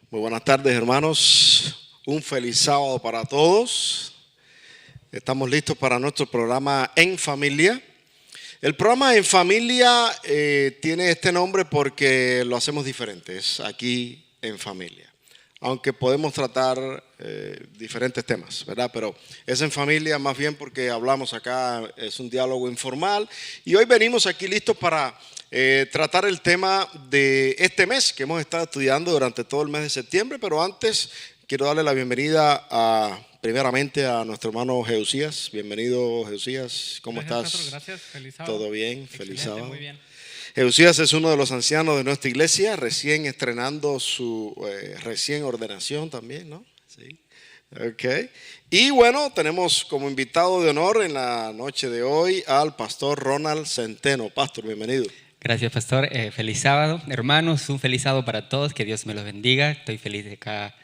Muy buenas tardes, hermanos. Un feliz sábado para todos. Estamos listos para nuestro programa En Familia. El programa En Familia tiene este nombre porque lo hacemos diferente. Es aquí en familia. Aunque podemos tratar diferentes temas, ¿verdad? Pero es en familia más bien porque hablamos acá, es un diálogo informal. Y hoy venimos aquí listos para tratar el tema de este mes que hemos estado estudiando durante todo el mes de septiembre. Pero antes quiero darle la bienvenida primeramente a nuestro hermano Jeusías. Bienvenido, Jeusías. ¿Cómo estás? Pastor, gracias. Feliz sábado. ¿Todo bien? Excelente, Feliz sábado. muy bien. Jeusías es uno de los ancianos de nuestra iglesia, recién estrenando su recién ordenación también, ¿no? Sí. Ok. Y bueno, tenemos como invitado de honor en la noche de hoy al pastor Ronald Centeno. Pastor, bienvenido. Gracias, pastor. Feliz sábado, hermanos. Un feliz sábado para todos. Que Dios me los bendiga. Estoy feliz de acá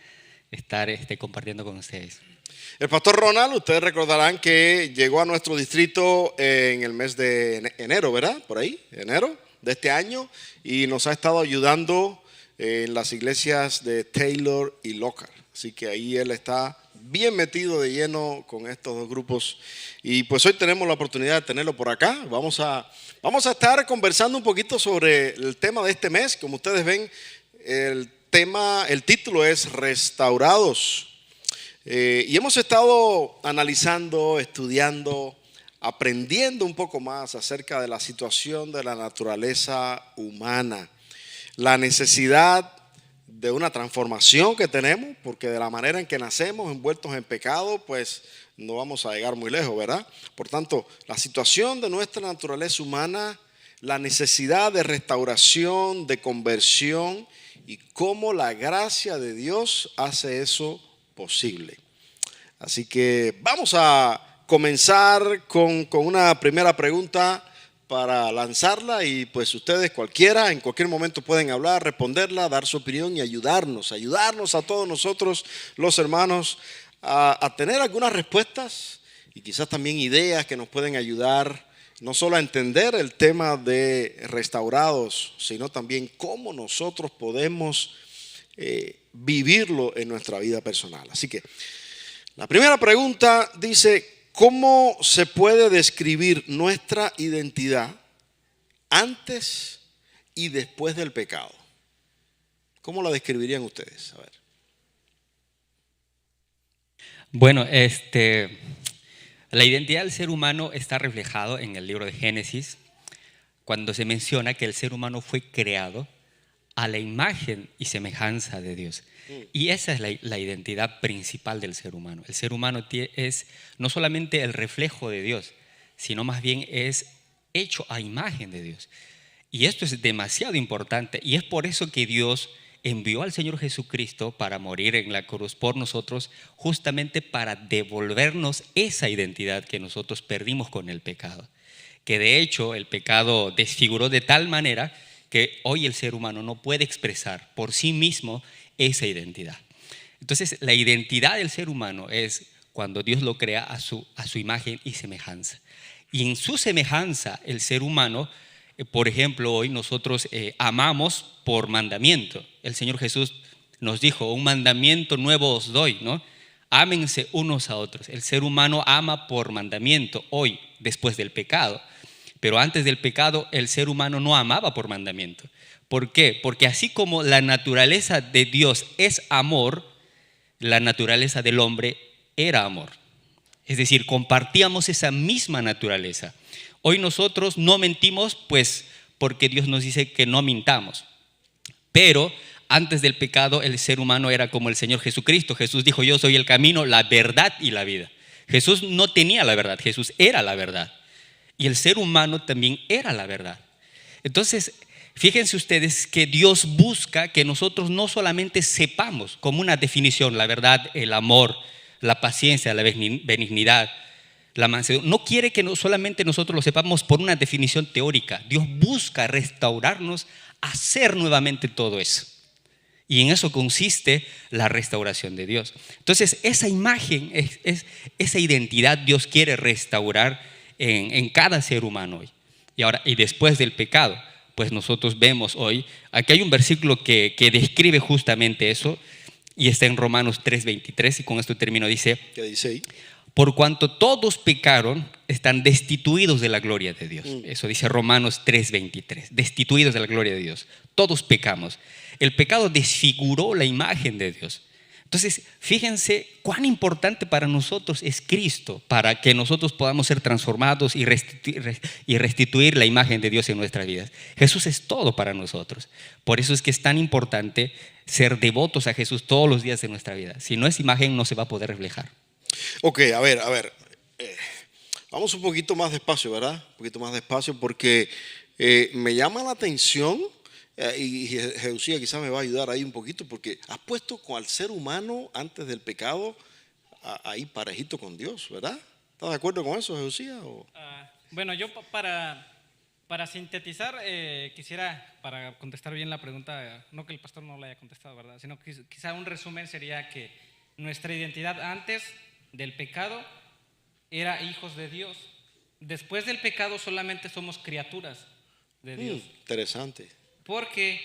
estar compartiendo con ustedes. El pastor Ronald, ustedes recordarán que llegó a nuestro distrito en el mes de enero, ¿verdad? Por ahí, enero de este año, y nos ha estado ayudando en las iglesias de Taylor y Lockhart. Así que ahí él está bien metido de lleno con estos dos grupos. Y pues hoy tenemos la oportunidad de tenerlo por acá. Vamos a estar conversando un poquito sobre el tema de este mes. Como ustedes ven, el título es Restaurados. Y hemos estado analizando, estudiando, aprendiendo un poco más acerca de la situación de la naturaleza humana, la necesidad de una transformación que tenemos, porque de la manera en que nacemos envueltos en pecado, pues no vamos a llegar muy lejos, ¿verdad? Por tanto, la situación de nuestra naturaleza humana, la necesidad de restauración, de conversión y cómo la gracia de Dios hace eso posible. Así que vamos a comenzar con una primera pregunta para lanzarla, y pues ustedes cualquiera en cualquier momento pueden hablar, responderla, dar su opinión y ayudarnos a todos nosotros los hermanos a tener algunas respuestas y quizás también ideas que nos pueden ayudar no solo a entender el tema de restaurados, sino también cómo nosotros podemos vivirlo en nuestra vida personal. Así que la primera pregunta dice: ¿cómo se puede describir nuestra identidad antes y después del pecado? ¿Cómo la describirían ustedes? A ver. Bueno, la identidad del ser humano está reflejado en el libro de Génesis, cuando se menciona que el ser humano fue creado a la imagen y semejanza de Dios. Y esa es la identidad principal del ser humano. El ser humano es no solamente el reflejo de Dios, sino más bien es hecho a imagen de Dios. Y esto es demasiado importante, y es por eso que Dios envió al Señor Jesucristo para morir en la cruz por nosotros, justamente para devolvernos esa identidad que nosotros perdimos con el pecado. Que de hecho el pecado desfiguró de tal manera que hoy el ser humano no puede expresar por sí mismo esa identidad. Entonces, la identidad del ser humano es cuando Dios lo crea a su imagen y semejanza. Y en su semejanza, el ser humano, por ejemplo, hoy nosotros amamos por mandamiento. El Señor Jesús nos dijo: un mandamiento nuevo os doy, ¿no? Ámense unos a otros. El ser humano ama por mandamiento hoy, después del pecado. Pero antes del pecado, el ser humano no amaba por mandamiento. ¿Por qué? Porque así como la naturaleza de Dios es amor, la naturaleza del hombre era amor. Es decir, compartíamos esa misma naturaleza. Hoy nosotros no mentimos, pues porque Dios nos dice que no mintamos. Pero antes del pecado, el ser humano era como el Señor Jesucristo. Jesús dijo: yo soy el camino, la verdad y la vida. Jesús no tenía la verdad, Jesús era la verdad. Y el ser humano también era la verdad. Entonces, fíjense ustedes que Dios busca que nosotros no solamente sepamos como una definición la verdad, el amor, la paciencia, la benignidad, la mansedumbre. No quiere que solamente nosotros lo sepamos por una definición teórica. Dios busca restaurarnos, hacer nuevamente todo eso. Y en eso consiste la restauración de Dios. Entonces, esa imagen, esa identidad Dios quiere restaurar en cada ser humano hoy. Y después del pecado, pues nosotros vemos hoy, aquí hay un versículo que describe justamente eso, y está en Romanos 3:23, y con esto termino, dice: ¿Qué dice ahí? por cuanto todos pecaron, están destituidos de la gloria de Dios. Eso dice Romanos 3:23, destituidos de la gloria de Dios. Todos pecamos. El pecado desfiguró la imagen de Dios. Entonces, fíjense cuán importante para nosotros es Cristo, para que nosotros podamos ser transformados y restituir la imagen de Dios en nuestras vidas. Jesús es todo para nosotros. Por eso es que es tan importante ser devotos a Jesús todos los días de nuestra vida. Si no, esa imagen no se va a poder reflejar. Ok, a ver. Vamos un poquito más despacio, ¿verdad? Un poquito más despacio porque me llama la atención y Jesucía quizás me va a ayudar ahí un poquito porque has puesto al ser humano antes del pecado ahí parejito con Dios, ¿verdad? ¿Estás de acuerdo con eso, Jesucía? Bueno, yo para sintetizar, quisiera, para contestar bien la pregunta, no que el pastor no la haya contestado, ¿verdad? Sino que quizá un resumen sería que nuestra identidad antes del pecado era hijos de Dios. Después del pecado solamente somos criaturas de Dios. Interesante. Porque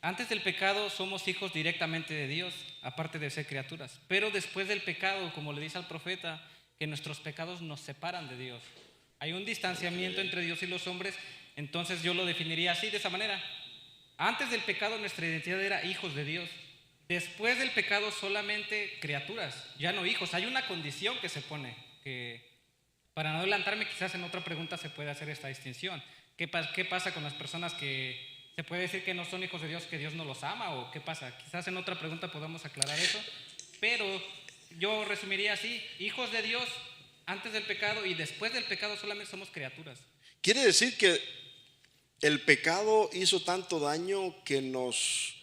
antes del pecado somos hijos directamente de Dios, aparte de ser criaturas. Pero después del pecado, como le dice al profeta, que nuestros pecados nos separan de Dios. Hay un distanciamiento entre Dios y los hombres, entonces yo lo definiría así, de esa manera. Antes del pecado nuestra identidad era hijos de Dios. Después del pecado solamente criaturas, ya no hijos. Hay una condición que se pone, que para no adelantarme quizás en otra pregunta se puede hacer esta distinción. ¿Qué pasa con las personas que se puede decir que no son hijos de Dios, que Dios no los ama? ¿O qué pasa? Quizás en otra pregunta podamos aclarar eso. Pero yo resumiría así: hijos de Dios antes del pecado, y después del pecado solamente somos criaturas. Quiere decir que el pecado hizo tanto daño que nos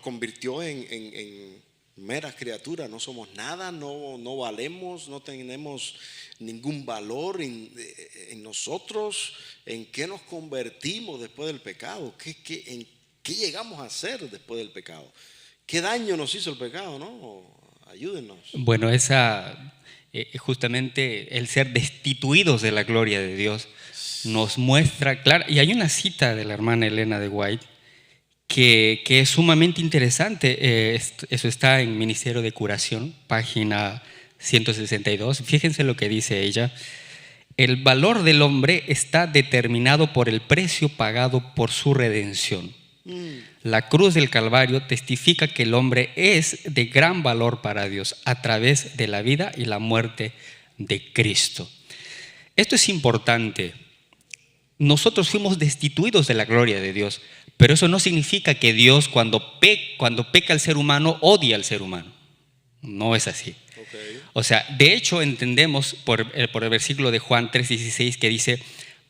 convirtió en meras criaturas. No somos nada, no valemos, no tenemos ningún valor en nosotros. ¿En qué nos convertimos después del pecado? ¿En qué llegamos a ser después del pecado? ¿Qué daño nos hizo el pecado, no? Ayúdenos. Bueno, justamente el ser destituidos de la gloria de Dios nos muestra, claro, y hay una cita de la hermana Elena de White que es sumamente interesante. Eso está en Ministerio de Curación, página 162. Fíjense lo que dice ella: el valor del hombre está determinado por el precio pagado por su redención. La cruz del Calvario testifica que el hombre es de gran valor para Dios a través de la vida y la muerte de Cristo. Esto es importante. Nosotros fuimos destituidos de la gloria de Dios, pero eso no significa que Dios cuando peca al ser humano odia al ser humano. No es así. Okay. O sea, de hecho entendemos por el versículo de Juan 3:16 que dice: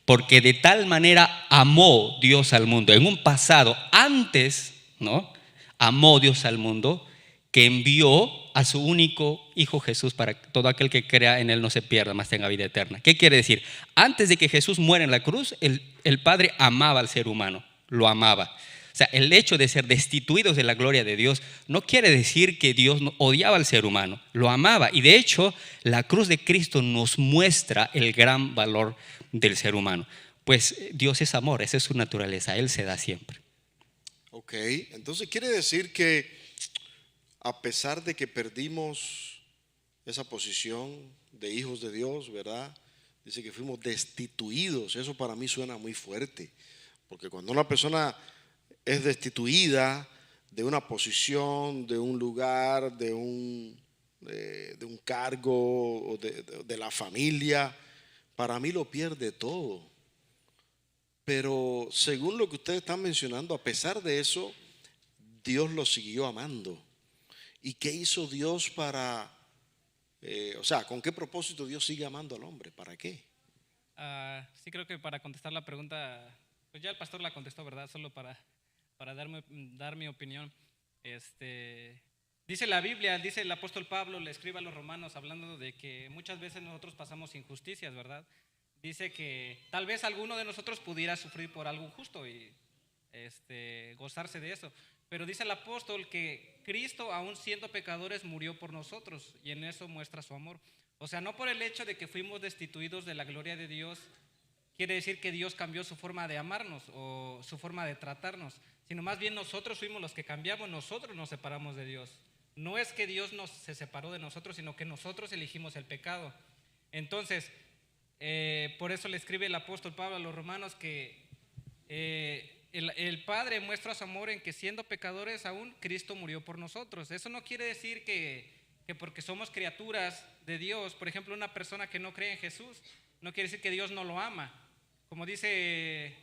porque de tal manera amó Dios al mundo. En un pasado, antes, ¿no?, amó Dios al mundo, que envió a su único Hijo Jesús para que todo aquel que crea en Él no se pierda, mas tenga vida eterna. ¿Qué quiere decir? Antes de que Jesús muera en la cruz, el Padre amaba al ser humano, lo amaba. O sea, el hecho de ser destituidos de la gloria de Dios no quiere decir que Dios odiaba al ser humano, lo amaba. Y de hecho, la cruz de Cristo nos muestra el gran valor del ser humano. Pues Dios es amor, esa es su naturaleza, Él se da siempre. Ok, entonces quiere decir que a pesar de que perdimos esa posición de hijos de Dios, ¿verdad? Dice que fuimos destituidos. Eso para mí suena muy fuerte, porque cuando una persona es destituida de una posición, de un lugar, de un cargo o de la familia, para mí lo pierde todo. Pero según lo que ustedes están mencionando, a pesar de eso, Dios lo siguió amando. ¿Y qué hizo Dios para, con qué propósito Dios sigue amando al hombre? ¿Para qué? Sí, creo que para contestar la pregunta, pues ya el pastor la contestó, ¿verdad? Solo para dar mi opinión. Dice la Biblia, dice el apóstol Pablo, le escribe a los romanos hablando de que muchas veces nosotros pasamos injusticias, ¿verdad? Dice que tal vez alguno de nosotros pudiera sufrir por algo injusto y gozarse de eso. Pero dice el apóstol que Cristo, aún siendo pecadores, murió por nosotros, y en eso muestra su amor. O sea, no por el hecho de que fuimos destituidos de la gloria de Dios quiere decir que Dios cambió su forma de amarnos o su forma de tratarnos, sino más bien nosotros fuimos los que cambiamos, nosotros nos separamos de Dios. No es que Dios se separó de nosotros, sino que nosotros elegimos el pecado. Entonces, por eso le escribe el apóstol Pablo a los romanos que el Padre muestra su amor en que siendo pecadores aún, Cristo murió por nosotros. Eso no quiere decir que porque somos criaturas de Dios, por ejemplo, una persona que no cree en Jesús, no quiere decir que Dios no lo ama. Como dice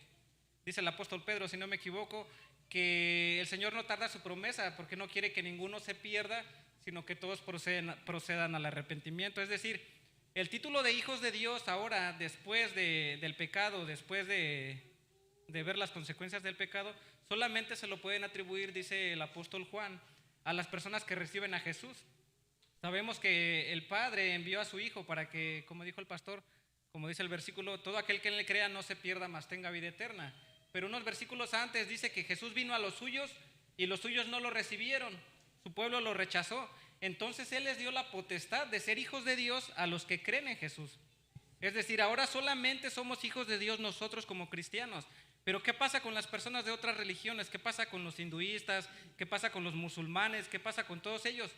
el apóstol Pedro, si no me equivoco, que el Señor no tarda su promesa porque no quiere que ninguno se pierda, sino que todos procedan al arrepentimiento. Es decir, el título de hijos de Dios ahora, después del pecado, después de ver las consecuencias del pecado, solamente se lo pueden atribuir, dice el apóstol Juan, a las personas que reciben a Jesús. Sabemos que el Padre envió a su Hijo para que, como dijo el pastor, como dice el versículo, todo aquel que en él crea no se pierda, mas tenga vida eterna. Pero unos versículos antes dice que Jesús vino a los suyos y los suyos no lo recibieron, su pueblo lo rechazó. Entonces Él les dio la potestad de ser hijos de Dios a los que creen en Jesús. Es decir, ahora solamente somos hijos de Dios nosotros como cristianos. Pero ¿qué pasa con las personas de otras religiones? ¿Qué pasa con los hinduistas? ¿Qué pasa con los musulmanes? ¿Qué pasa con todos ellos?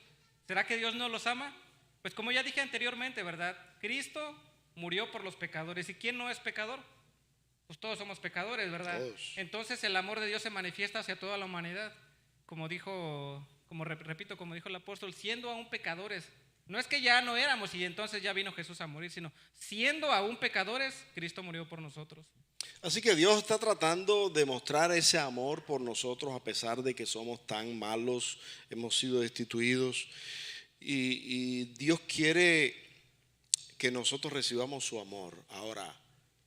¿Será que Dios no los ama? Pues como ya dije anteriormente, ¿verdad? Cristo murió por los pecadores. ¿Y quién no es pecador? Pues todos somos pecadores, ¿verdad? Todos. Entonces el amor de Dios se manifiesta hacia toda la humanidad. Como dijo el apóstol, siendo aún pecadores. No es que ya no éramos y entonces ya vino Jesús a morir, sino siendo aún pecadores, Cristo murió por nosotros. Así que Dios está tratando de mostrar ese amor por nosotros a pesar de que somos tan malos, hemos sido destituidos. Y Dios quiere que nosotros recibamos su amor. Ahora,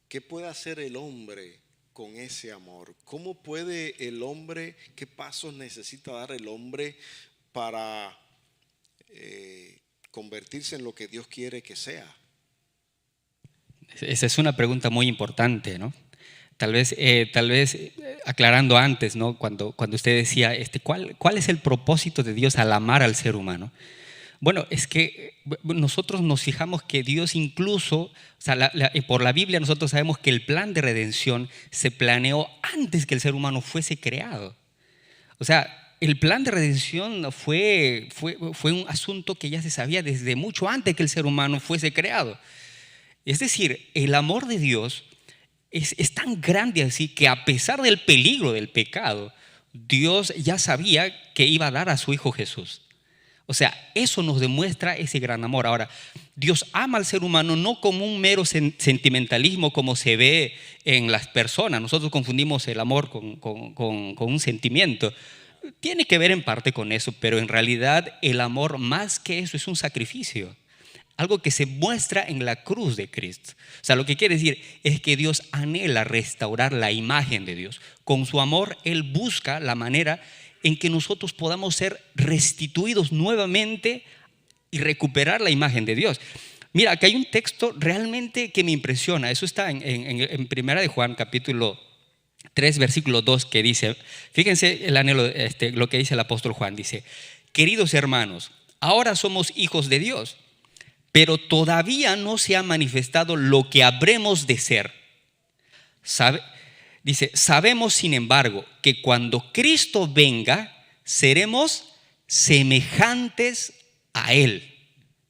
¿qué puede hacer el hombre con ese amor? ¿Cómo puede el hombre, qué pasos necesita dar el hombre para convertirse en lo que Dios quiere que sea? Esa es una pregunta muy importante, ¿no? Tal vez aclarando antes, ¿no? Cuando usted decía, ¿cuál es el propósito de Dios al amar al ser humano? Bueno, es que nosotros nos fijamos que Dios incluso, o sea, por la Biblia nosotros sabemos que el plan de redención se planeó antes que el ser humano fuese creado. O sea, el plan de redención fue un asunto que ya se sabía desde mucho antes que el ser humano fuese creado. Es decir, el amor de Dios es tan grande así que a pesar del peligro del pecado, Dios ya sabía que iba a dar a su Hijo Jesús. O sea, eso nos demuestra ese gran amor. Ahora, Dios ama al ser humano no como un mero sentimentalismo como se ve en las personas. Nosotros confundimos el amor con un sentimiento. Tiene que ver en parte con eso, pero en realidad el amor más que eso es un sacrificio. Algo que se muestra en la cruz de Cristo. O sea, lo que quiere decir es que Dios anhela restaurar la imagen de Dios. Con su amor, Él busca la manera en que nosotros podamos ser restituidos nuevamente y recuperar la imagen de Dios. Mira, aquí hay un texto realmente que me impresiona. Eso está en Primera de Juan, capítulo 3, versículo 2, que dice, fíjense el anhelo, lo que dice el apóstol Juan, dice, queridos hermanos, ahora somos hijos de Dios, pero todavía no se ha manifestado lo que habremos de ser. Dice, sabemos sin embargo que cuando Cristo venga, seremos semejantes a Él,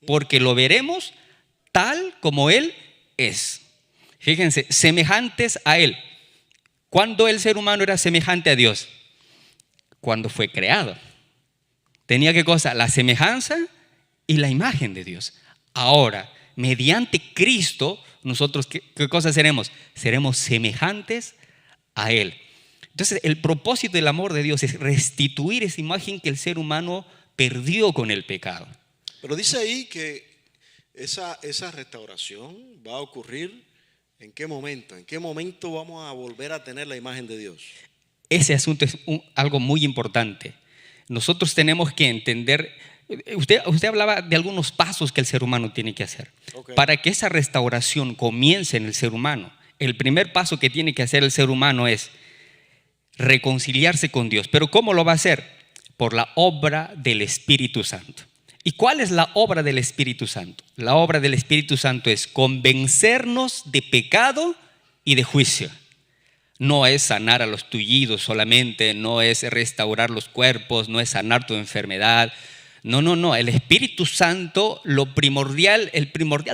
porque lo veremos tal como Él es. Fíjense, semejantes a Él. ¿Cuándo el ser humano era semejante a Dios? Cuando fue creado. Tenía ¿qué cosa? La semejanza y la imagen de Dios. Ahora, mediante Cristo, nosotros ¿qué cosa seremos? Seremos semejantes a Él. Entonces, el propósito del amor de Dios es restituir esa imagen que el ser humano perdió con el pecado. Pero dice ahí que esa restauración va a ocurrir ¿en qué momento? ¿En qué momento vamos a volver a tener la imagen de Dios? Ese asunto es algo muy importante. Nosotros tenemos que entender, usted hablaba de algunos pasos que el ser humano tiene que hacer. Okay. Para que esa restauración comience en el ser humano, el primer paso que tiene que hacer el ser humano es reconciliarse con Dios. ¿Pero cómo lo va a hacer? Por la obra del Espíritu Santo. ¿Y cuál es la obra del Espíritu Santo? La obra del Espíritu Santo es convencernos de pecado y de juicio. No es sanar a los tullidos solamente, no es restaurar los cuerpos, no es sanar tu enfermedad. No, no, no. El Espíritu Santo, el primordial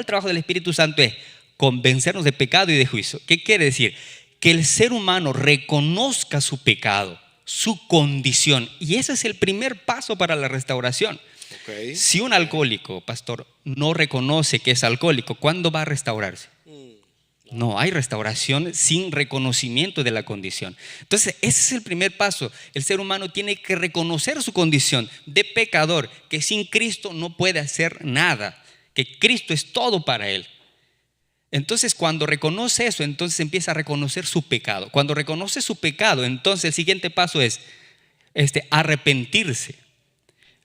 trabajo del Espíritu Santo es convencernos de pecado y de juicio. ¿Qué quiere decir? Que el ser humano reconozca su pecado, su condición. Y ese es el primer paso para la restauración. Ok. Si un alcohólico, pastor, no reconoce que es alcohólico, ¿cuándo va a restaurarse? No hay restauración sin reconocimiento de la condición. Entonces, ese es el primer paso. El ser humano tiene que reconocer su condición de pecador, que sin Cristo no puede hacer nada, que Cristo es todo para él. Entonces, cuando reconoce eso, entonces empieza a reconocer su pecado. Cuando reconoce su pecado, entonces el siguiente paso es arrepentirse.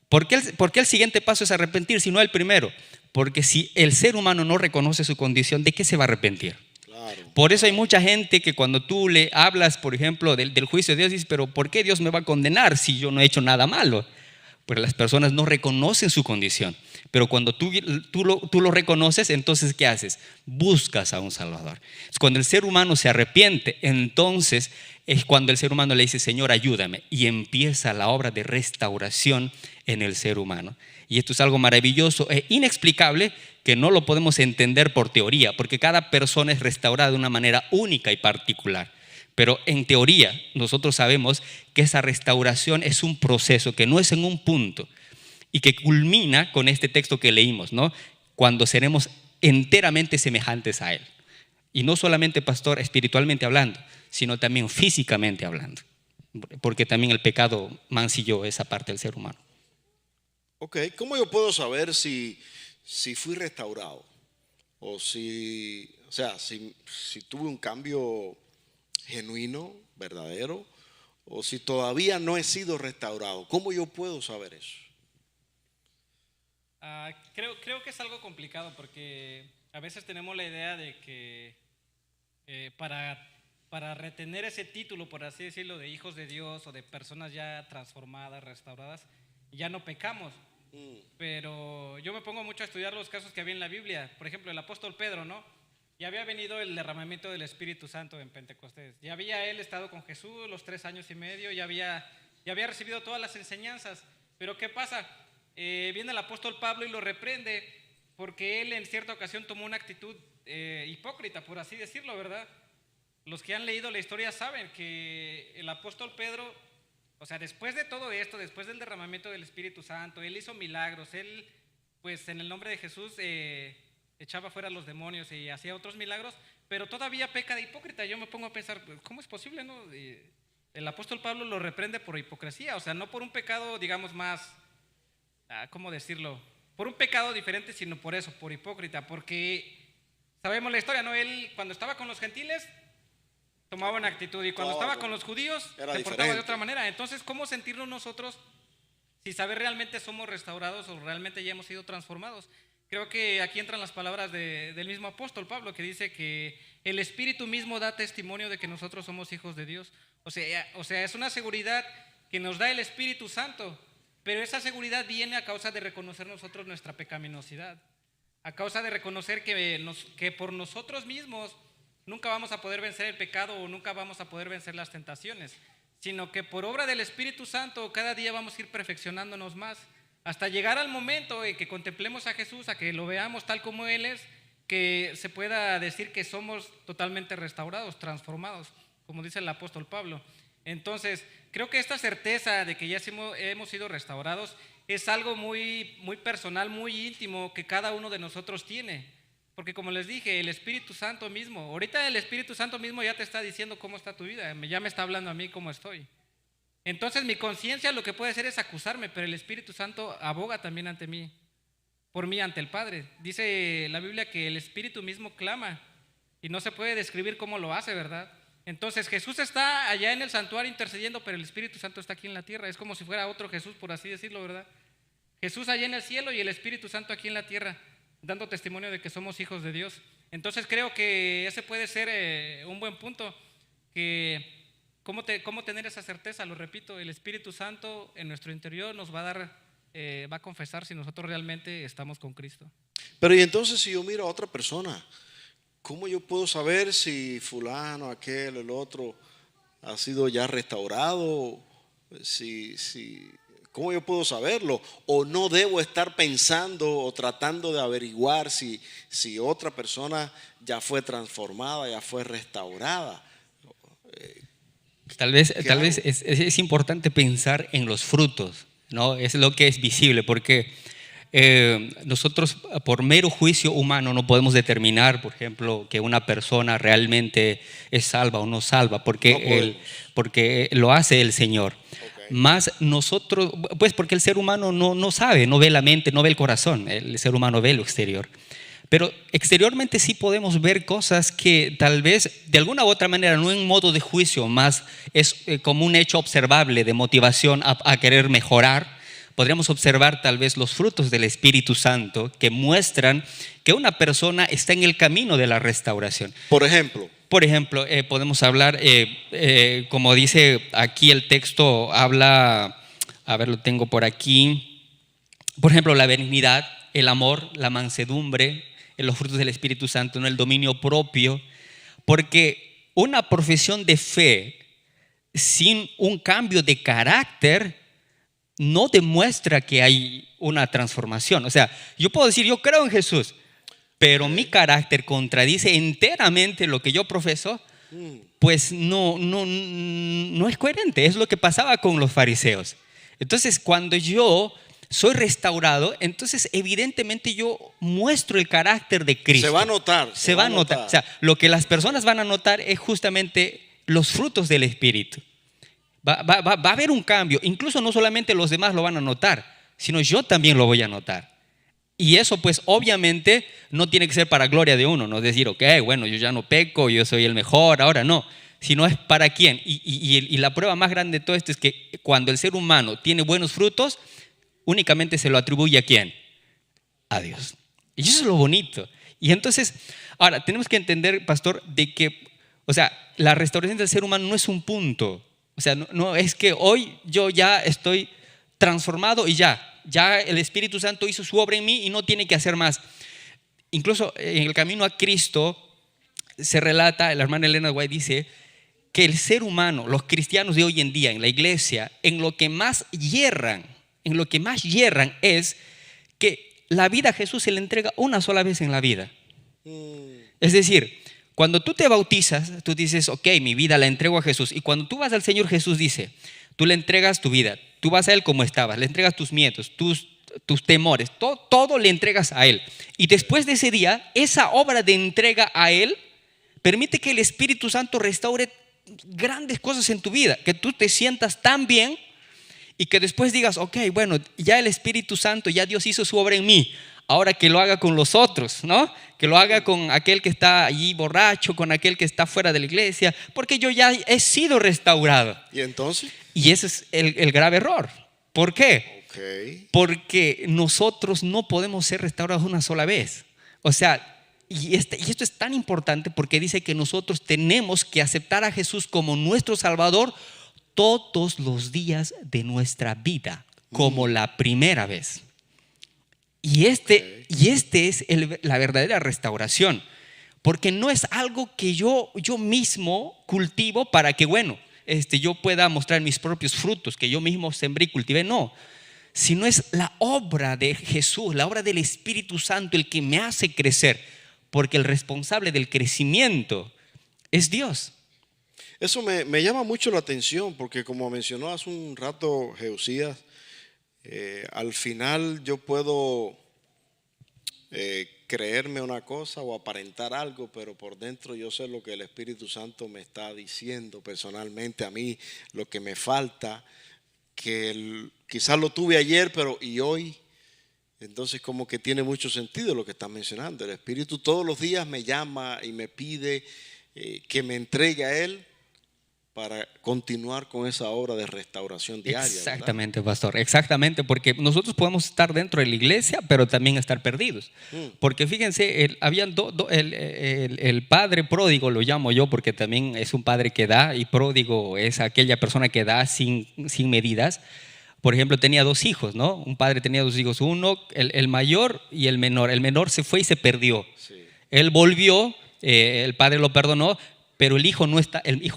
¿Por qué el siguiente paso es arrepentirse y no el primero? Porque si el ser humano no reconoce su condición, ¿de qué se va a arrepentir? Claro. Por eso hay mucha gente que cuando tú le hablas, por ejemplo, del juicio de Dios, dice, pero ¿por qué Dios me va a condenar si yo no he hecho nada malo? Pues las personas no reconocen su condición. Pero cuando tú lo reconoces, entonces ¿qué haces? Buscas a un Salvador. Cuando el ser humano se arrepiente, entonces es cuando el ser humano le dice, Señor, ayúdame. Y empieza la obra de restauración en el ser humano. Y esto es algo maravilloso e inexplicable que no lo podemos entender por teoría, porque cada persona es restaurada de una manera única y particular. Pero en teoría nosotros sabemos que esa restauración es un proceso que no es en un punto y que culmina con este texto que leímos, ¿no? Cuando seremos enteramente semejantes a Él. Y no solamente, pastor, espiritualmente hablando, sino también físicamente hablando, porque también el pecado mancilló esa parte del ser humano. Ok, ¿cómo yo puedo saber si fui restaurado? O si tuve un cambio genuino, verdadero, o si todavía no he sido restaurado. ¿Cómo yo puedo saber eso? Creo que es algo complicado porque a veces tenemos la idea de que para retener ese título, por así decirlo, de hijos de Dios o de personas ya transformadas, restauradas, ya no pecamos. Pero yo me pongo mucho a estudiar los casos que había en la Biblia. Por ejemplo, el apóstol Pedro, ¿no? Ya había venido el derramamiento del Espíritu Santo en Pentecostés. Ya había él estado con Jesús los 3 años y medio, ya había recibido todas las enseñanzas. Pero ¿qué pasa? Viene el apóstol Pablo y lo reprende porque él en cierta ocasión tomó una actitud hipócrita, por así decirlo, ¿verdad? Los que han leído la historia saben que el apóstol Pedro, o sea, después de todo esto, después del derramamiento del Espíritu Santo, él hizo milagros, él, pues en el nombre de Jesús echaba fuera a los demonios y hacía otros milagros, pero todavía peca de hipócrita. Yo me pongo a pensar, ¿cómo es posible, no? El apóstol Pablo lo reprende por hipocresía, o sea, no por un pecado, digamos, más, ¿cómo decirlo? Por un pecado diferente, sino por eso, por hipócrita, porque sabemos la historia, ¿no? Él cuando estaba con los gentiles tomaba una actitud y cuando estaba con los judíos se portaba de otra manera. Entonces, ¿cómo sentirnos nosotros si saber realmente somos restaurados o realmente ya hemos sido transformados? Creo que aquí entran las palabras del mismo apóstol Pablo, que dice que el Espíritu mismo da testimonio de que nosotros somos hijos de Dios. O sea, es una seguridad que nos da el Espíritu Santo, pero esa seguridad viene a causa de reconocer nosotros nuestra pecaminosidad, a causa de reconocer que por nosotros mismos nunca vamos a poder vencer el pecado o nunca vamos a poder vencer las tentaciones, sino que por obra del Espíritu Santo cada día vamos a ir perfeccionándonos más, hasta llegar al momento en que contemplemos a Jesús, a que lo veamos tal como Él es, que se pueda decir que somos totalmente restaurados, transformados, como dice el apóstol Pablo. Entonces, creo que esta certeza de que ya hemos sido restaurados es algo muy, muy personal, muy íntimo que cada uno de nosotros tiene. Porque como les dije, el Espíritu Santo mismo, ahorita el Espíritu Santo mismo ya te está diciendo cómo está tu vida, ya me está hablando a mí cómo estoy. Entonces mi conciencia lo que puede hacer es acusarme, pero el Espíritu Santo aboga también ante mí, por mí ante el Padre. Dice la Biblia que el Espíritu mismo clama y no se puede describir cómo lo hace, ¿verdad? Entonces Jesús está allá en el santuario intercediendo, pero el Espíritu Santo está aquí en la tierra. Es como si fuera otro Jesús, por así decirlo, ¿verdad? Jesús allá en el cielo y el Espíritu Santo aquí en la tierra, dando testimonio de que somos hijos de Dios. Entonces creo que ese puede ser un buen punto, que ¿cómo tener esa certeza? Lo repito, el Espíritu Santo en nuestro interior nos va a dar, va a confesar si nosotros realmente estamos con Cristo. Pero y entonces si yo miro a otra persona ¿cómo yo puedo saber si fulano, aquel, el otro ha sido ya restaurado? ¿Cómo yo puedo saberlo? ¿O no debo estar pensando o tratando de averiguar si otra persona ya fue transformada, ya fue restaurada? Tal vez hago? es importante pensar en los frutos, ¿no? Es lo que es visible, porque nosotros por mero juicio humano no podemos determinar, por ejemplo, que una persona realmente es salva o no salva, porque, porque lo hace el Señor. Okay. Más nosotros, pues porque el ser humano no sabe, no ve la mente, no ve el corazón, el ser humano ve lo exterior. Pero exteriormente sí podemos ver cosas que tal vez de alguna u otra manera, no en modo de juicio, más es como un hecho observable de motivación a querer mejorar. Podríamos observar tal vez los frutos del Espíritu Santo que muestran que una persona está en el camino de la restauración. Por ejemplo, podemos hablar, como dice aquí el texto, habla, a ver, lo tengo por aquí, por ejemplo, la benignidad, el amor, la mansedumbre, los frutos del Espíritu Santo, ¿no? El dominio propio, porque una profesión de fe sin un cambio de carácter no demuestra que hay una transformación. O sea, yo puedo decir, yo creo en Jesús, pero mi carácter contradice enteramente lo que yo profeso, pues no es coherente. Es lo que pasaba con los fariseos. Entonces, cuando yo soy restaurado, entonces evidentemente yo muestro el carácter de Cristo. Se va a notar. Se va a notar. O sea, lo que las personas van a notar es justamente los frutos del Espíritu. Va a haber un cambio. Incluso no solamente los demás lo van a notar, sino yo también lo voy a notar. Y eso pues obviamente no tiene que ser para gloria de uno, no es decir, ok, bueno, yo ya no peco, yo soy el mejor, ahora no. Sino es para quién. Y la prueba más grande de todo esto es que cuando el ser humano tiene buenos frutos, únicamente se lo atribuye ¿a quién? A Dios. Y eso es lo bonito. Y entonces, ahora, tenemos que entender, pastor, de que, o sea, la restauración del ser humano no es un punto. O sea, no es que hoy yo ya estoy transformado y ya el Espíritu Santo hizo su obra en mí y no tiene que hacer más. Incluso en el camino a Cristo se relata, la hermana Elena White dice, que el ser humano, los cristianos de hoy en día, en la iglesia, en lo que más hierran es que la vida a Jesús se le entrega una sola vez en la vida. Es decir, cuando tú te bautizas, tú dices, ok, mi vida la entrego a Jesús. Y cuando tú vas al Señor, Jesús dice, tú le entregas tu vida, tú vas a Él como estabas, le entregas tus miedos, tus temores, todo le entregas a Él. Y después de ese día, esa obra de entrega a Él permite que el Espíritu Santo restaure grandes cosas en tu vida, que tú te sientas tan bien y que después digas, ok, bueno, ya el Espíritu Santo, ya Dios hizo su obra en mí, ahora que lo haga con los otros, ¿no? Que lo haga con aquel que está allí borracho, con aquel que está fuera de la iglesia, porque yo ya he sido restaurado. ¿Y entonces? Y ese es el grave error. ¿Por qué? Okay. Porque nosotros no podemos ser restaurados una sola vez. O sea, y esto es tan importante porque dice que nosotros tenemos que aceptar a Jesús como nuestro Salvador todos los días de nuestra vida, como la primera vez. Y este es la verdadera restauración, porque no es algo que yo mismo cultivo para que, bueno, yo pueda mostrar mis propios frutos, que yo mismo sembré y cultivé, no. Sino es la obra de Jesús, la obra del Espíritu Santo el que me hace crecer, porque el responsable del crecimiento es Dios. Eso me llama mucho la atención, porque como mencionó hace un rato Jeusías, al final yo puedo creerme una cosa o aparentar algo, pero por dentro yo sé lo que el Espíritu Santo me está diciendo personalmente a mí, lo que me falta, que quizás lo tuve ayer, pero y hoy. Entonces como que tiene mucho sentido lo que están mencionando. El Espíritu todos los días me llama y me pide que me entregue a Él para continuar con esa obra de restauración diaria. Exactamente, ¿verdad? Pastor, exactamente, porque nosotros podemos estar dentro de la iglesia, pero también estar perdidos. Porque fíjense, habían el padre pródigo, lo llamo yo, porque también es un padre que da, y pródigo es aquella persona que da sin medidas. Por ejemplo, tenía 2 hijos, ¿no? Un padre tenía 2 hijos, uno, el mayor y el menor. El menor se fue y se perdió. Sí. Él volvió el padre lo perdonó, pero el hijo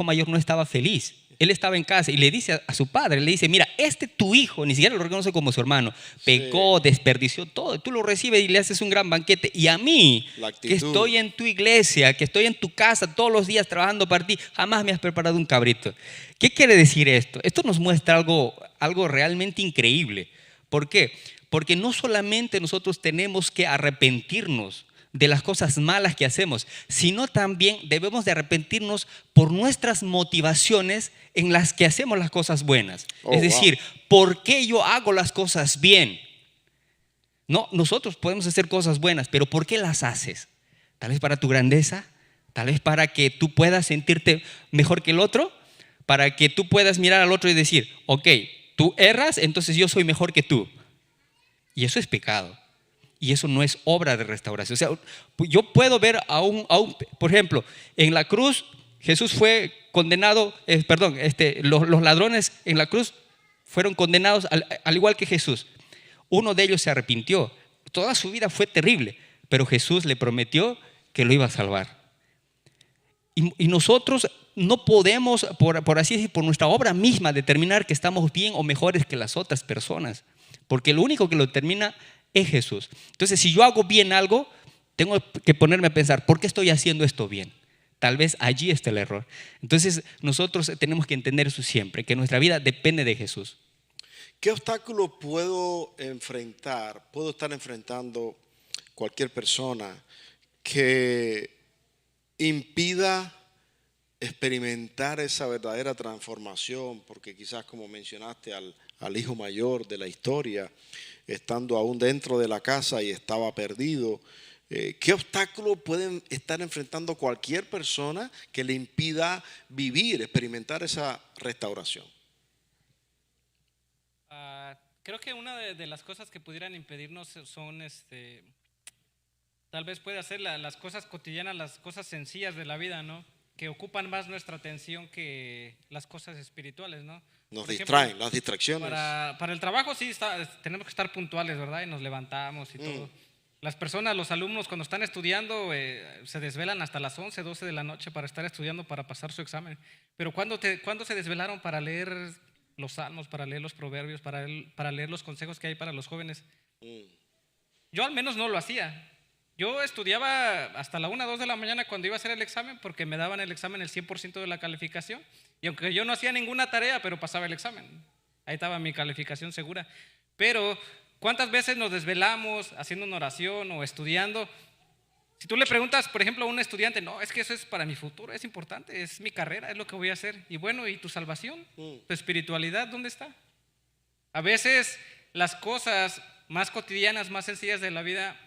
mayor no estaba feliz. Él estaba en casa y le dice a su padre, le dice, mira, tu hijo, ni siquiera lo reconoce como su hermano, pecó, desperdició todo, tú lo recibes y le haces un gran banquete, y a mí, que estoy en tu iglesia, que estoy en tu casa todos los días trabajando para ti, jamás me has preparado un cabrito. ¿Qué quiere decir esto? Esto nos muestra algo realmente increíble. ¿Por qué? Porque no solamente nosotros tenemos que arrepentirnos de las cosas malas que hacemos, sino también debemos de arrepentirnos por nuestras motivaciones en las que hacemos las cosas buenas. Es decir, ¿por qué yo hago las cosas bien? No, nosotros podemos hacer cosas buenas, pero ¿por qué las haces? Tal vez para tu grandeza, tal vez para que tú puedas sentirte mejor que el otro, para que tú puedas mirar al otro y decir, ok, tú erras, entonces yo soy mejor que tú. Y eso es pecado. Y eso no es obra de restauración. O sea, yo puedo ver por ejemplo, en la cruz Jesús fue condenado, los ladrones en la cruz fueron condenados al igual que Jesús. Uno de ellos se arrepintió. Toda su vida fue terrible, pero Jesús le prometió que lo iba a salvar. Y nosotros no podemos, por así decir, por nuestra obra misma, determinar que estamos bien o mejores que las otras personas, porque lo único que lo determina es Jesús. Entonces, si yo hago bien algo, tengo que ponerme a pensar, ¿por qué estoy haciendo esto bien? Tal vez allí está el error. Entonces, nosotros tenemos que entender eso siempre, que nuestra vida depende de Jesús. ¿Qué obstáculo puedo estar enfrentando cualquier persona que impida experimentar esa verdadera transformación? Porque quizás, como mencionaste, al hijo mayor de la historia, estando aún dentro de la casa y estaba perdido, ¿qué obstáculo pueden estar enfrentando cualquier persona que le impida experimentar esa restauración? Creo que una de las cosas que pudieran impedirnos son, tal vez puede ser las cosas cotidianas, las cosas sencillas de la vida, ¿no? Que ocupan más nuestra atención que las cosas espirituales, ¿no? Nos distraen, las distracciones. Para el trabajo sí tenemos que estar puntuales, ¿verdad? Y nos levantamos y todo. Las personas, los alumnos, cuando están estudiando, se desvelan hasta las 11, 12 de la noche para estar estudiando, para pasar su examen. Pero ¿cuándo se desvelaron para leer los salmos, para leer los proverbios, para leer los consejos que hay para los jóvenes? Yo al menos no lo hacía. Yo estudiaba hasta la 1, 2 de la mañana cuando iba a hacer el examen, porque me daban el examen el 100% de la calificación. Y aunque yo no hacía ninguna tarea, pero pasaba el examen. Ahí estaba mi calificación segura. Pero ¿cuántas veces nos desvelamos haciendo una oración o estudiando? Si tú le preguntas, por ejemplo, a un estudiante, no, es que eso es para mi futuro, es importante, es mi carrera, es lo que voy a hacer. Y bueno, ¿y tu salvación? ¿Tu espiritualidad dónde está? A veces las cosas más cotidianas, más sencillas de la vida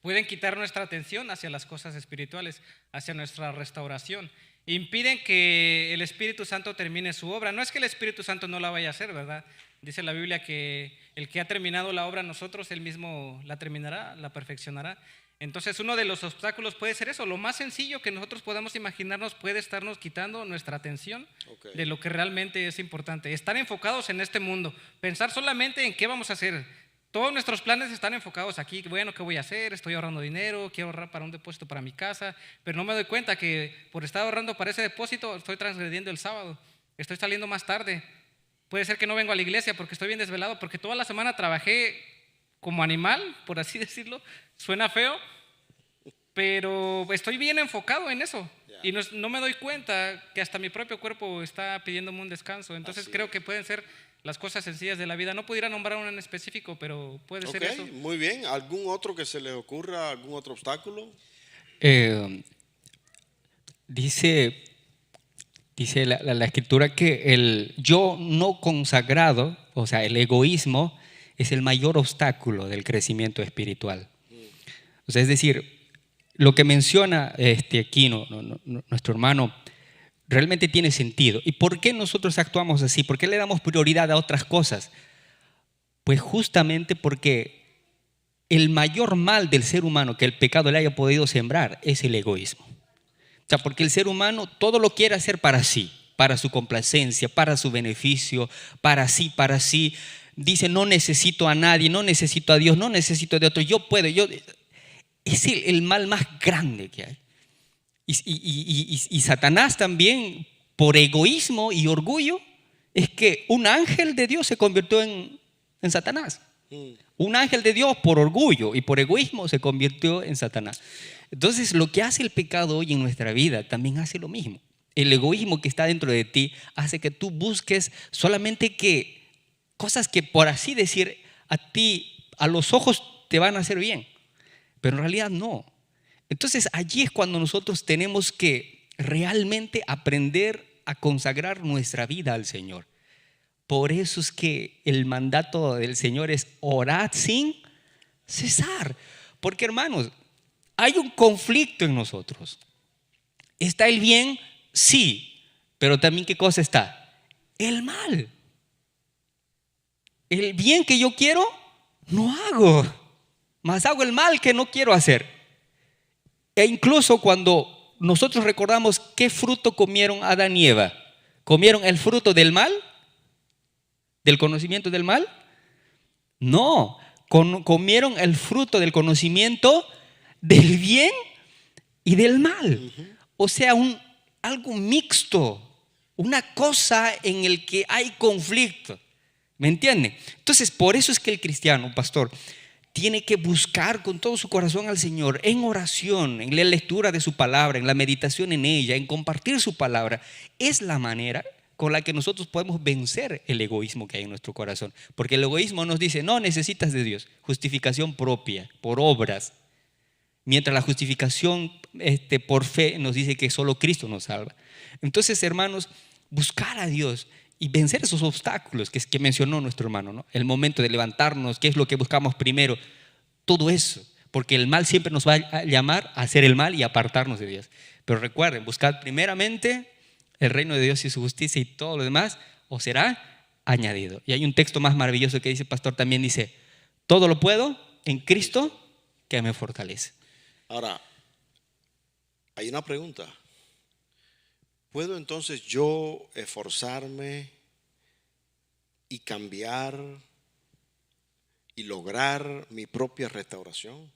pueden quitar nuestra atención hacia las cosas espirituales, hacia nuestra restauración. Impiden que el Espíritu Santo termine su obra. No es que el Espíritu Santo no la vaya a hacer, ¿verdad? Dice la Biblia que el que ha terminado la obra en nosotros, Él mismo la terminará, la perfeccionará. Entonces, uno de los obstáculos puede ser eso. Lo más sencillo que nosotros podamos imaginarnos puede estarnos quitando nuestra atención de lo que realmente es importante. Estar enfocados en este mundo, pensar solamente en qué vamos a hacer. Todos nuestros planes están enfocados aquí. Bueno, ¿qué voy a hacer? Estoy ahorrando dinero, quiero ahorrar para un depósito para mi casa, pero no me doy cuenta que por estar ahorrando para ese depósito estoy transgrediendo el sábado, estoy saliendo más tarde. Puede ser que no vengo a la iglesia porque estoy bien desvelado, porque toda la semana trabajé como animal, por así decirlo. Suena feo, pero estoy bien enfocado en eso. Y no me doy cuenta que hasta mi propio cuerpo está pidiéndome un descanso. Entonces creo que pueden ser las cosas sencillas de la vida. No pudiera nombrar uno en específico, pero puede ser eso. Muy bien. ¿Algún otro que se les ocurra, algún otro obstáculo? Dice la escritura que el yo no consagrado, o sea, el egoísmo, es el mayor obstáculo del crecimiento espiritual. O sea, es decir, lo que menciona aquí nuestro hermano realmente tiene sentido. ¿Y por qué nosotros actuamos así? ¿Por qué le damos prioridad a otras cosas? Pues justamente porque el mayor mal del ser humano que el pecado le haya podido sembrar es el egoísmo. O sea, porque el ser humano todo lo quiere hacer para sí, para su complacencia, para su beneficio, para sí. Dice, no necesito a nadie, no necesito a Dios, no necesito de otro, yo puedo. Es el mal más grande que hay. Y Satanás también, por egoísmo y orgullo, es que un ángel de Dios se convirtió en Satanás. Un ángel de Dios por orgullo y por egoísmo se convirtió en Satanás. Entonces lo que hace el pecado hoy en nuestra vida también hace lo mismo. El egoísmo que está dentro de ti hace que tú busques solamente que cosas que, por así decir, a ti, a los ojos te van a hacer bien, pero en realidad no. Entonces allí es cuando nosotros tenemos que realmente aprender a consagrar nuestra vida al Señor. Por eso es que el mandato del Señor es orad sin cesar. Porque, hermanos, hay un conflicto en nosotros. ¿Está el bien? Sí. Pero también, ¿qué cosa está? El mal. El bien que yo quiero, no hago. Más hago el mal que no quiero hacer. E incluso cuando nosotros recordamos qué fruto comieron Adán y Eva, ¿comieron el fruto del mal? ¿Del conocimiento del mal? No, comieron el fruto del conocimiento del bien y del mal. O sea, algo mixto, una cosa en el que hay conflicto. ¿Me entienden? Entonces, por eso es que el cristiano, pastor, tiene que buscar con todo su corazón al Señor en oración, en la lectura de su palabra, en la meditación en ella, en compartir su palabra. Es la manera con la que nosotros podemos vencer el egoísmo que hay en nuestro corazón. Porque el egoísmo nos dice, no necesitas de Dios, justificación propia, por obras. Mientras la justificación por fe nos dice que solo Cristo nos salva. Entonces, hermanos, buscar a Dios y vencer esos obstáculos que mencionó nuestro hermano, ¿no? El momento de levantarnos, qué es lo que buscamos primero, todo eso. Porque el mal siempre nos va a llamar a hacer el mal y apartarnos de Dios. Pero recuerden, buscad primeramente el reino de Dios y su justicia, y todo lo demás os será añadido. Y hay un texto más maravilloso que dice, pastor, también dice, todo lo puedo en Cristo que me fortalece. Ahora, hay una pregunta. ¿Puedo entonces yo esforzarme y cambiar y lograr mi propia restauración?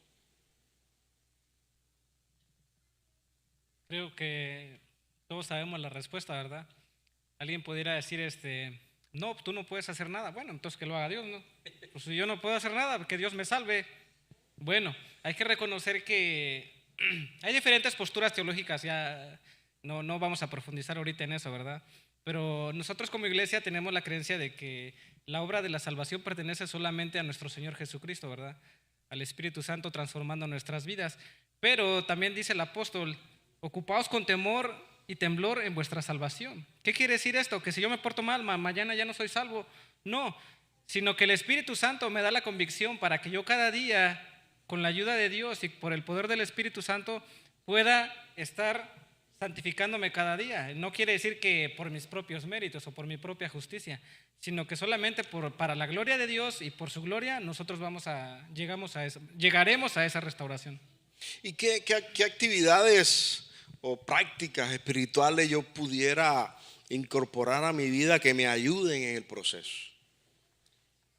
Creo que todos sabemos la respuesta, ¿verdad? Alguien pudiera decir, no, tú no puedes hacer nada. Bueno, entonces que lo haga Dios, ¿no? Pues si yo no puedo hacer nada, que Dios me salve. Bueno, hay que reconocer que hay diferentes posturas teológicas, ya no vamos a profundizar ahorita en eso, ¿verdad? Pero nosotros como iglesia tenemos la creencia de que la obra de la salvación pertenece solamente a nuestro Señor Jesucristo, ¿verdad? Al Espíritu Santo transformando nuestras vidas. Pero también dice el apóstol, ocupaos con temor y temblor en vuestra salvación. ¿Qué quiere decir esto? Que si yo me porto mal, mañana ya no soy salvo. No, sino que el Espíritu Santo me da la convicción para que yo cada día, con la ayuda de Dios y por el poder del Espíritu Santo, pueda estar santificándome cada día. No quiere decir que por mis propios méritos o por mi propia justicia, sino que solamente para la gloria de Dios y por su gloria nosotros llegaremos a esa restauración. ¿Y qué actividades o prácticas espirituales yo pudiera incorporar a mi vida que me ayuden en el proceso?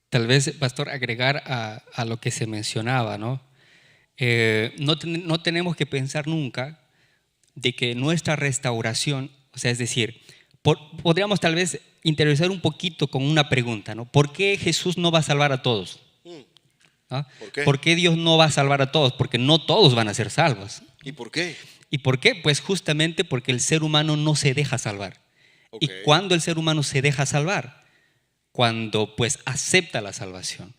Tal vez, pastor, agregar a lo que se mencionaba, ¿no? No tenemos que pensar nunca de que nuestra restauración, o sea, es decir, podríamos tal vez interiorizar un poquito con una pregunta, ¿no? ¿Por qué Jesús no va a salvar a todos? ¿Ah? ¿Por qué? ¿Por qué Dios no va a salvar a todos? Porque no todos van a ser salvos. ¿Y por qué? ¿Y por qué? Pues justamente porque el ser humano no se deja salvar. Okay. ¿Y cuándo el ser humano se deja salvar? Cuando pues acepta la salvación.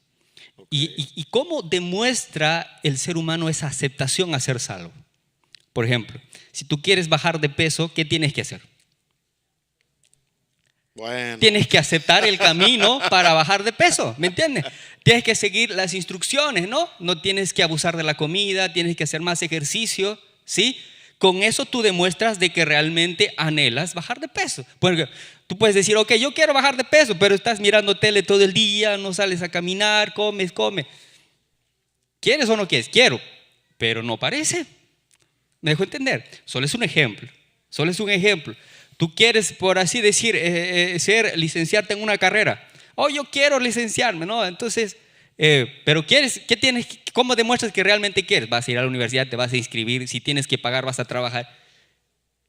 Okay. ¿Y cómo demuestra el ser humano esa aceptación a ser salvo? Por ejemplo, si tú quieres bajar de peso, ¿qué tienes que hacer? Bueno. Tienes que aceptar el camino para bajar de peso, ¿me entiendes? Tienes que seguir las instrucciones, ¿no? No tienes que abusar de la comida, tienes que hacer más ejercicio, ¿sí? Con eso tú demuestras de que realmente anhelas bajar de peso. Porque tú puedes decir, ok, yo quiero bajar de peso, pero estás mirando tele todo el día, no sales a caminar, comes. ¿Quieres o no quieres? Quiero, pero no parece. ¿Me dejo entender? Solo es un ejemplo. Tú quieres, por así decir, licenciarte en una carrera. Oh, yo quiero licenciarme, ¿no? Entonces, pero quieres, ¿qué tienes? ¿Cómo demuestras que realmente quieres? Vas a ir a la universidad, te vas a inscribir, si tienes que pagar, vas a trabajar.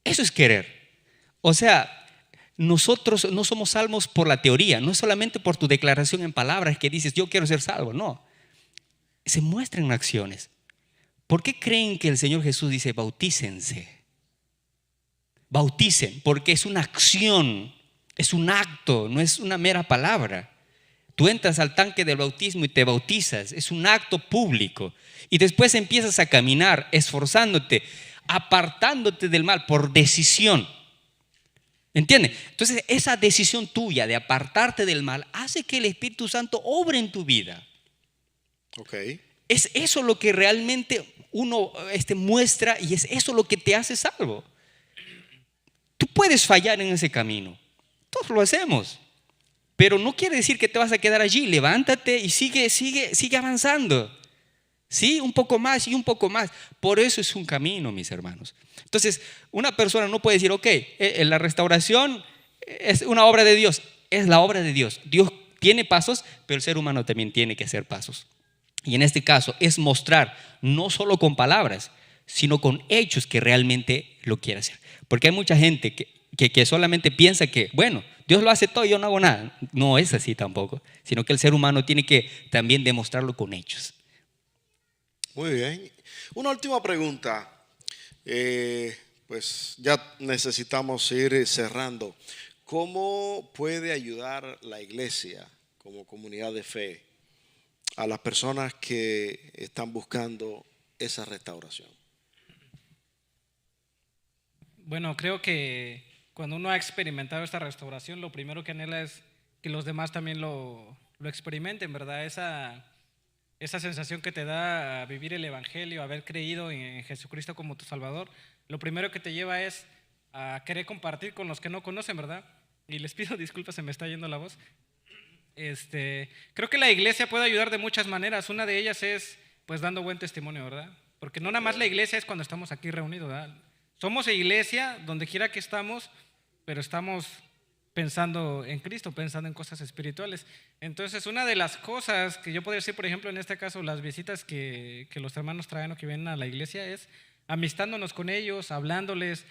Eso es querer. O sea, nosotros no somos salvos por la teoría, no es solamente por tu declaración en palabras que dices yo quiero ser salvo, no. Se muestra en acciones. ¿Por qué creen que el Señor Jesús dice bautícense? Bauticen, porque es una acción, es un acto, no es una mera palabra. Tú entras al tanque del bautismo y te bautizas, es un acto público. Y después empiezas a caminar, esforzándote, apartándote del mal por decisión. ¿Entiendes? Entonces esa decisión tuya de apartarte del mal hace que el Espíritu Santo obre en tu vida. Ok. Es eso lo que realmente uno muestra y es eso lo que te hace salvo. Tú puedes fallar en ese camino, todos lo hacemos, pero no quiere decir que te vas a quedar allí. Levántate y sigue avanzando. Sí, un poco más y un poco más. Por eso es un camino, mis hermanos. Entonces, una persona no puede decir, ok, la restauración es una obra de Dios. Es la obra de Dios. Dios tiene pasos, pero el ser humano también tiene que hacer pasos. Y en este caso es mostrar, no solo con palabras, sino con hechos que realmente lo quiere hacer. Porque hay mucha gente que solamente piensa que, bueno, Dios lo hace todo y yo no hago nada. No es así tampoco, sino que el ser humano tiene que también demostrarlo con hechos. Muy bien. Una última pregunta. Pues ya necesitamos ir cerrando. ¿Cómo puede ayudar la iglesia como comunidad de fe a las personas que están buscando esa restauración? Bueno, creo que cuando uno ha experimentado esta restauración, lo primero que anhela es que los demás también lo experimenten, ¿verdad? Esa sensación que te da vivir el Evangelio, haber creído en Jesucristo como tu Salvador, lo primero que te lleva es a querer compartir con los que no conocen, ¿verdad? Y les pido disculpas, se me está yendo la voz. Creo que la iglesia puede ayudar de muchas maneras. Una de ellas es pues dando buen testimonio, ¿verdad? Porque no nada más la iglesia es cuando estamos aquí reunidos, ¿verdad? Somos iglesia donde quiera que estamos, pero estamos pensando en Cristo, pensando en cosas espirituales. Entonces, una de las cosas que yo podría decir, por ejemplo, en este caso, las visitas que los hermanos traen o que vienen a la iglesia es amistándonos con ellos, hablándoles,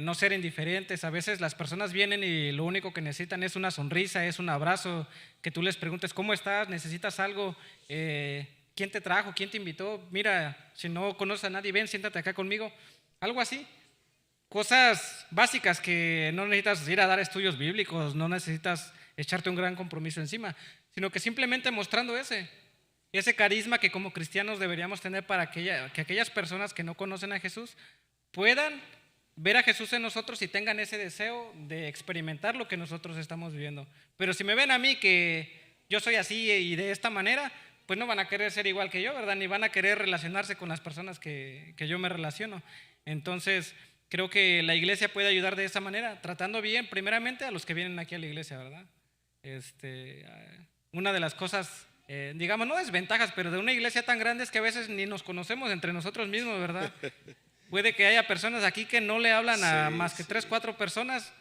no ser indiferentes. A veces las personas vienen y lo único que necesitan es una sonrisa, es un abrazo, que tú les preguntes, ¿cómo estás? ¿Necesitas algo? ¿Quién te trajo? ¿Quién te invitó? Mira, si no conoces a nadie, ven, siéntate acá conmigo. Algo así. Cosas básicas que no necesitas ir a dar estudios bíblicos, no necesitas echarte un gran compromiso encima, sino que simplemente mostrando ese carisma que como cristianos deberíamos tener para que aquellas personas que no conocen a Jesús puedan ver a Jesús en nosotros y tengan ese deseo de experimentar lo que nosotros estamos viviendo. Pero si me ven a mí que yo soy así y de esta manera, pues no van a querer ser igual que yo, ¿verdad? Ni van a querer relacionarse con las personas que yo me relaciono. Entonces, creo que la iglesia puede ayudar de esa manera, tratando bien primeramente a los que vienen aquí a la iglesia, ¿verdad? Una de las cosas, digamos, no desventajas, pero de una iglesia tan grande es que a veces ni nos conocemos entre nosotros mismos, ¿verdad? Puede que haya personas aquí que no le hablan a más que 3, 4 personas,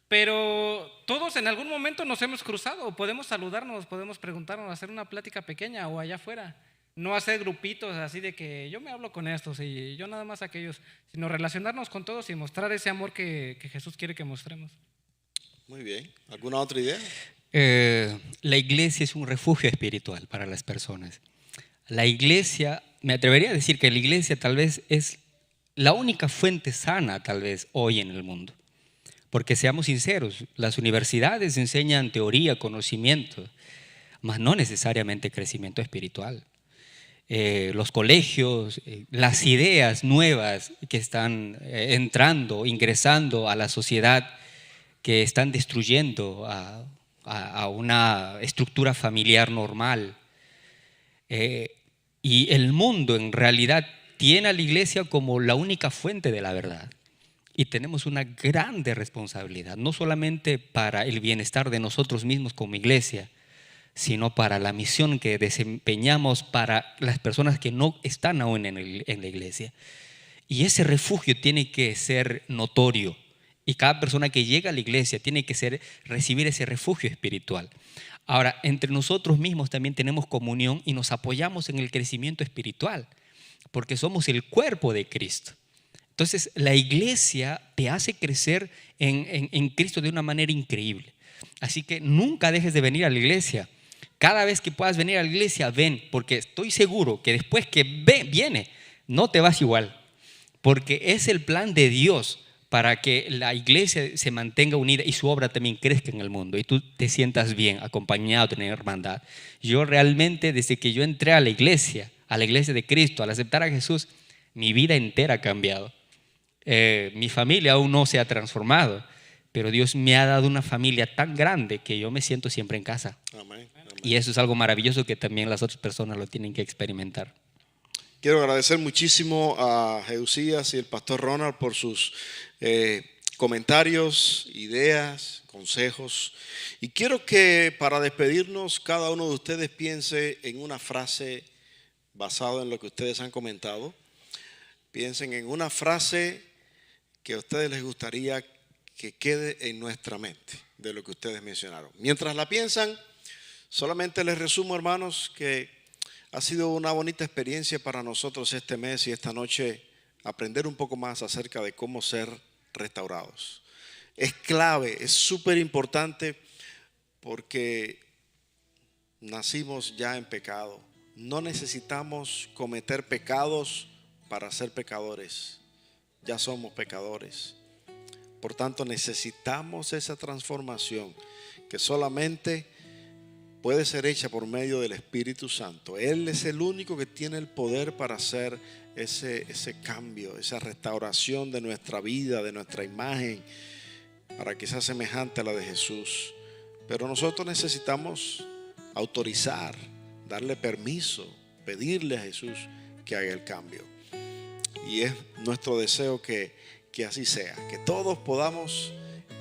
pero todos en algún momento nos hemos cruzado, podemos saludarnos, podemos preguntarnos, hacer una plática pequeña o allá afuera. No hacer grupitos así de que yo me hablo con estos y yo nada más aquellos, sino relacionarnos con todos y mostrar ese amor que Jesús quiere que mostremos. Muy bien. ¿Alguna otra idea? La iglesia es un refugio espiritual para las personas. La iglesia, me atrevería a decir que la iglesia tal vez es la única fuente sana tal vez hoy en el mundo. Porque seamos sinceros, las universidades enseñan teoría, conocimiento, mas no necesariamente crecimiento espiritual. Los colegios, las ideas nuevas que están entrando, ingresando a la sociedad, que están destruyendo a una estructura familiar normal. Y el mundo en realidad tiene a la iglesia como la única fuente de la verdad. Y tenemos una grande responsabilidad, no solamente para el bienestar de nosotros mismos como iglesia, sino para la misión que desempeñamos para las personas que no están aún en la iglesia. Y ese refugio tiene que ser notorio. Y cada persona que llega a la iglesia tiene que recibir ese refugio espiritual. Ahora, entre nosotros mismos también tenemos comunión y nos apoyamos en el crecimiento espiritual, porque somos el cuerpo de Cristo. Entonces, la iglesia te hace crecer en Cristo de una manera increíble. Así que nunca dejes de venir a la iglesia. Cada vez que puedas venir a la iglesia, ven, porque estoy seguro que después que viene, no te vas igual. Porque es el plan de Dios para que la iglesia se mantenga unida y su obra también crezca en el mundo y tú te sientas bien, acompañado, tener hermandad. Yo realmente, desde que yo entré a la iglesia de Cristo, al aceptar a Jesús, mi vida entera ha cambiado. Mi familia aún no se ha transformado, pero Dios me ha dado una familia tan grande que yo me siento siempre en casa. Amén, amén. Y eso es algo maravilloso que también las otras personas lo tienen que experimentar. Quiero agradecer muchísimo a Jeusías y el pastor Ronald por sus comentarios, ideas, consejos. Y quiero que para despedirnos cada uno de ustedes piense en una frase basada en lo que ustedes han comentado. Piensen en una frase que a ustedes les gustaría que quede en nuestra mente de lo que ustedes mencionaron. Mientras la piensan, solamente les resumo, hermanos, que ha sido una bonita experiencia para nosotros este mes y esta noche aprender un poco más acerca de cómo ser restaurados. Es clave, es súper importante porque nacimos ya en pecado. No necesitamos cometer pecados para ser pecadores. Ya somos pecadores. Por tanto, necesitamos esa transformación que solamente puede ser hecha por medio del Espíritu Santo. Él es el único que tiene el poder para hacer ese cambio, esa restauración de nuestra vida, de nuestra imagen, para que sea semejante a la de Jesús. Pero nosotros necesitamos autorizar, darle permiso, pedirle a Jesús que haga el cambio. Y es nuestro deseo que así sea, que todos podamos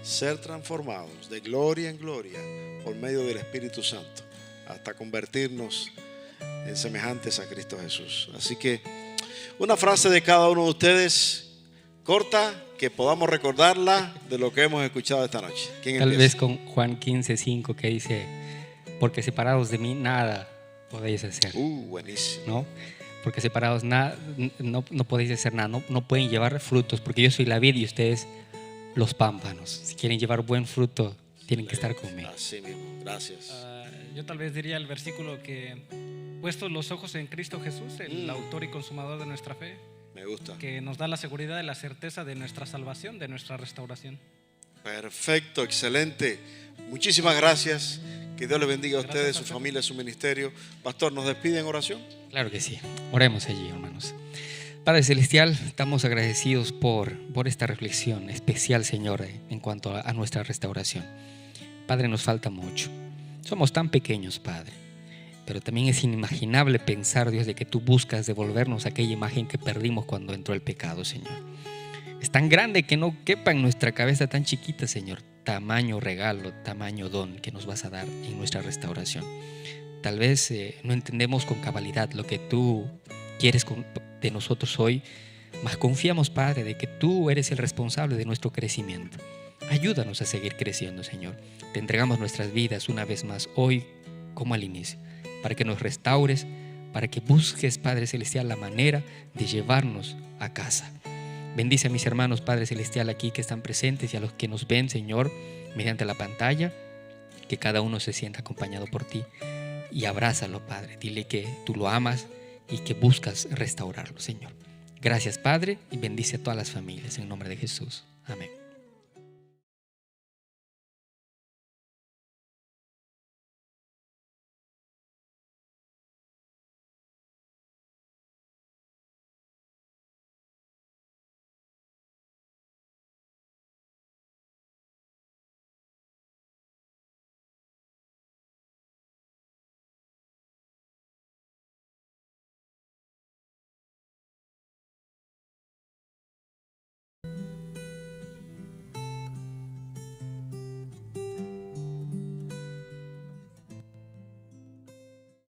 ser transformados de gloria en gloria por medio del Espíritu Santo, hasta convertirnos en semejantes a Cristo Jesús. Así que una frase de cada uno de ustedes, corta, que podamos recordarla de lo que hemos escuchado esta noche. ¿Quién Tal empieza? vez con Juan 15:5 que dice, porque separados de mí nada podéis hacer. Buenísimo. ¿No? Porque separados no podéis hacer nada, no pueden llevar frutos, porque yo soy la vid y ustedes los pámpanos. Si quieren llevar buen fruto, tienen que estar conmigo. Así mismo, gracias. Yo tal vez diría el versículo que, puestos los ojos en Cristo Jesús, el autor y consumador de nuestra fe, Me gusta. que nos da la seguridad y la certeza de nuestra salvación, de nuestra restauración. Perfecto, excelente. Muchísimas gracias. Que Dios les bendiga a ustedes, Gracias, su pastor. familia, su ministerio. Pastor, ¿nos despide en oración? Claro que sí. Oremos allí, hermanos. Padre Celestial, estamos agradecidos por esta reflexión especial, Señor, en cuanto a nuestra restauración. Padre, nos falta mucho. Somos tan pequeños, Padre. Pero también es inimaginable pensar, Dios, de que tú buscas devolvernos aquella imagen que perdimos cuando entró el pecado, Señor. Es tan grande que no quepa en nuestra cabeza tan chiquita, Señor. Tamaño regalo, tamaño don que nos vas a dar en nuestra restauración. Tal vez no entendemos con cabalidad lo que tú quieres de nosotros hoy, mas confiamos, Padre, de que tú eres el responsable de nuestro crecimiento. Ayúdanos a seguir creciendo, Señor. Te entregamos nuestras vidas una vez más hoy como al inicio, para que nos restaures, para que busques, Padre Celestial, la manera de llevarnos a casa. Bendice a mis hermanos, Padre Celestial, aquí que están presentes y a los que nos ven, Señor, mediante la pantalla, que cada uno se sienta acompañado por ti y abrázalo, Padre. Dile que tú lo amas y que buscas restaurarlo, Señor. Gracias, Padre, y bendice a todas las familias en nombre de Jesús. Amén.